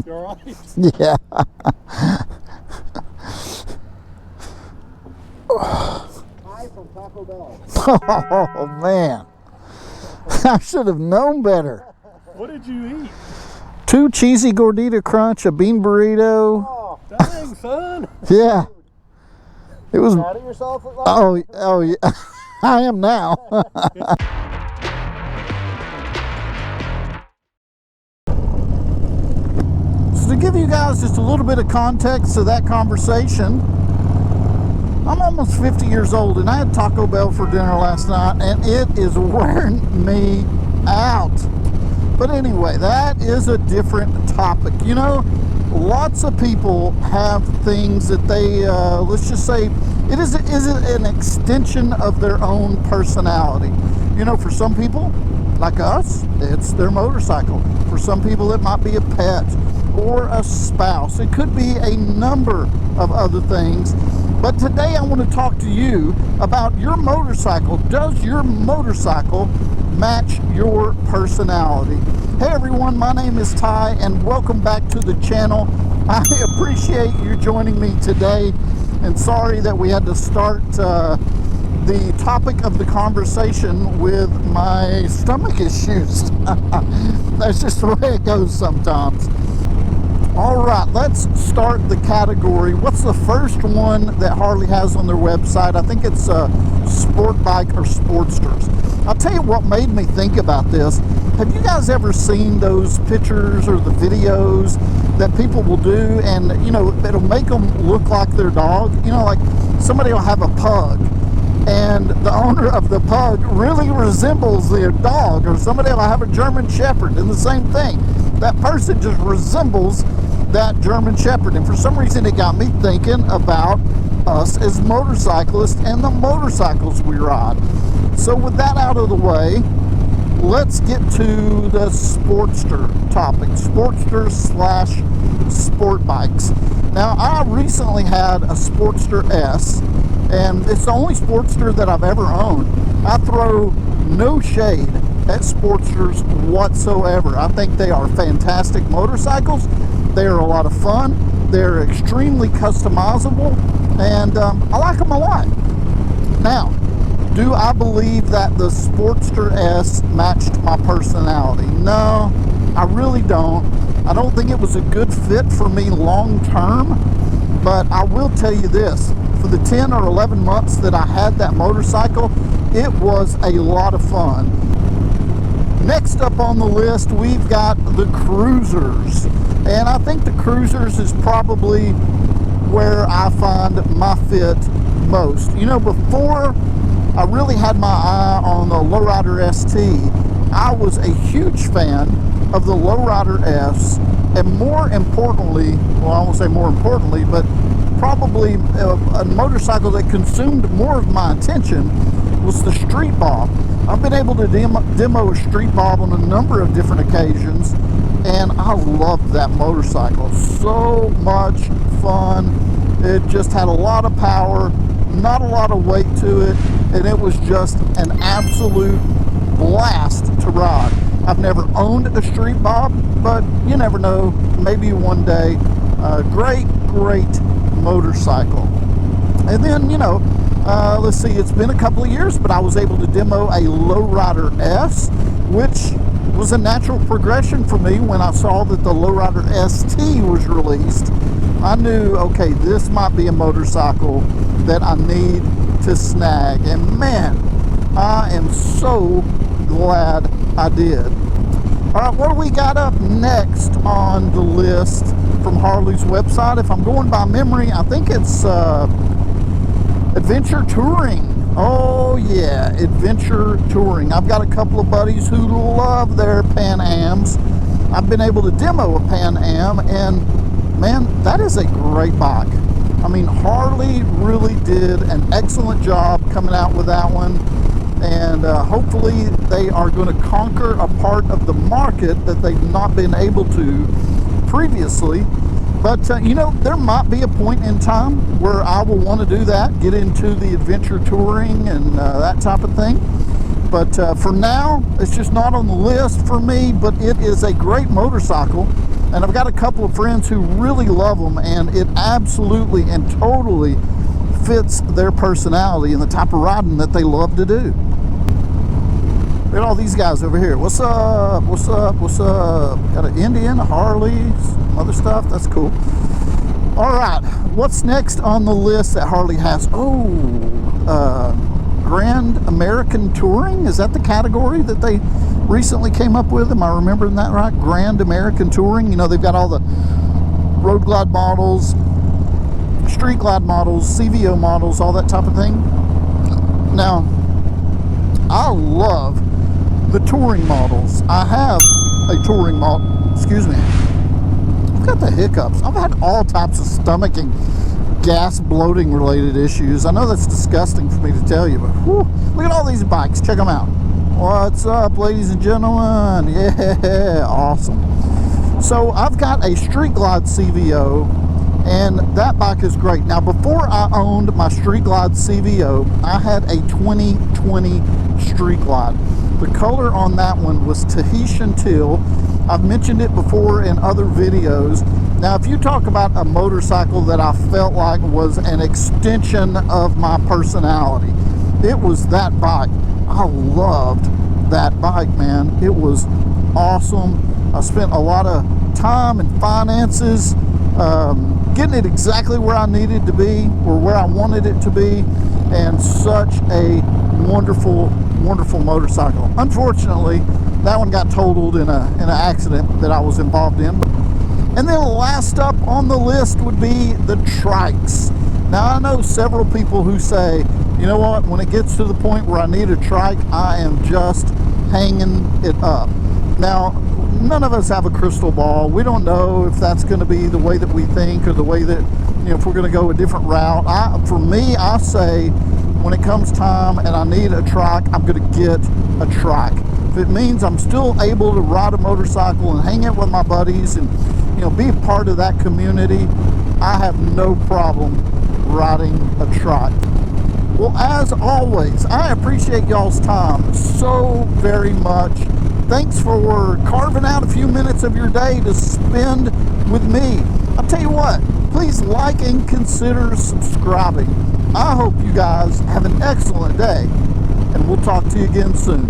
You all right? Yeah. Hi from Taco Bell. Oh, man. I should have known better. What did you eat? 2 cheesy gordita crunch, a bean burrito. Oh, dang, son. Yeah. It was. Proud of yourself? Oh, yeah. I am now. So to give you guys just a little bit of context to that conversation, I'm almost 50 years old and I had Taco Bell for dinner last night and it is wearing me out. But anyway, that is a different topic. You know, lots of people have things that they, let's just say, it is an extension of their own personality. You know, for some people, like us, it's their motorcycle. For some people, it might be a pet or a spouse. It could be a number of other things. But today I want to talk to you about your motorcycle. Does your motorcycle match your personality? Hey everyone, my name is Ty and welcome back to the channel. I appreciate you joining me today, and sorry that we had to start the topic of the conversation with my stomach issues. That's just the way it goes sometimes. All right, let's start the category. What's the first one that Harley has on their website? I think it's sport bike or sportsters. I'll tell you what made me think about this. Have you guys ever seen those pictures or the videos that people will do, and you know, it'll make them look like their dog? You know, like somebody will have a pug and the owner of the pug really resembles their dog, or somebody will have a German Shepherd and the same thing. That person just resembles that German Shepherd, and for some reason it got me thinking about us as motorcyclists and the motorcycles we ride. So with that out of the way, let's get to the Sportster topic. Sportsters slash sport bikes. Now, I recently had a Sportster S, and it's the only Sportster that I've ever owned. I throw no shade at Sportsters whatsoever. I think they are fantastic motorcycles. They are a lot of fun. They're extremely customizable, and I like them a lot. Now, do I believe that the Sportster S matched my personality? No, I really don't. I don't think it was a good fit for me long term, but I will tell you this. For the 10 or 11 months that I had that motorcycle, it was a lot of fun. Next up on the list, we've got the Cruisers. And I think the Cruisers is probably where I find my fit most. You know, before I really had my eye on the Lowrider ST, I was a huge fan of the Lowrider S, and more importantly, well, I won't say more importantly, but probably a motorcycle that consumed more of my attention was the Street Bob. I've been able to demo a Street Bob on a number of different occasions, and I loved that motorcycle. So much fun. It just had a lot of power, not a lot of weight to it, and it was just an absolute blast to ride. I've never owned a Street Bob, but you never know, maybe one day. Great motorcycle. And then, you know, let's see, it's been a couple of years, but I was able to demo a Lowrider S, which was a natural progression for me. When I saw that the Lowrider ST was released, I knew, okay, this might be a motorcycle that I need to snag. And man, I am so glad I did. All right, what do we got up next on the list from Harley's website? If I'm going by memory, I think it's Adventure Touring. Oh yeah, Adventure Touring. I've got a couple of buddies who love their Pan Ams. I've been able to demo a Pan Am, and man, that is a great bike. I mean, Harley really did an excellent job coming out with that one, and hopefully they are going to conquer a part of the market that they've not been able to previously. But you know, there might be a point in time where I will want to do that, get into the adventure touring and that type of thing. But for now, it's just not on the list for me, but it is a great motorcycle. And I've got a couple of friends who really love them, and it absolutely and totally fits their personality and the type of riding that they love to do. Look at all these guys over here. What's up? What's up? What's up? Got an Indian, a Harley, some other stuff. That's cool. All right, what's next on the list that Harley has? Oh, Grand American Touring? Is that the category that they recently came up with? Am I remembering that right? Grand American Touring. You know, they've got all the Road Glide models, Street Glide models, CVO models, all that type of thing. Now, I love the touring models. I have a touring model. Excuse me. I've got the hiccups. I've had all types of stomach and gas bloating related issues. I know that's disgusting for me to tell you, but whew, look at all these bikes. Check them out. What's up, ladies and gentlemen? Yeah, awesome. So I've got a Street Glide CVO, and that bike is great. Now, before I owned my Street Glide CVO, I had a 2020 Street Glide. The color on that one was Tahitian Teal. I've mentioned it before in other videos. Now, if you talk about a motorcycle that I felt like was an extension of my personality, it was that bike. I loved that bike, man. It was awesome. I spent a lot of time and finances getting it exactly where I needed to be, or where I wanted it to be, and such a wonderful, wonderful motorcycle. Unfortunately, that one got totaled in an accident that I was involved in. And then last up on the list would be the trikes. Now, I know several people who say, you know what, when it gets to the point where I need a trike, I am just hanging it up. Now, none of us have a crystal ball. We don't know if that's going to be the way that we think, or the way that, you know, if we're going to go a different route. For me, I say when it comes time and I need a trike, I'm going to get a trike. If it means I'm still able to ride a motorcycle and hang out with my buddies and, you know, be a part of that community, I have no problem riding a trike. Well, as always, I appreciate y'all's time so very much. Thanks for carving out a few minutes of your day to spend with me. I'll tell you what, please like and consider subscribing. I hope you guys have an excellent day, and we'll talk to you again soon.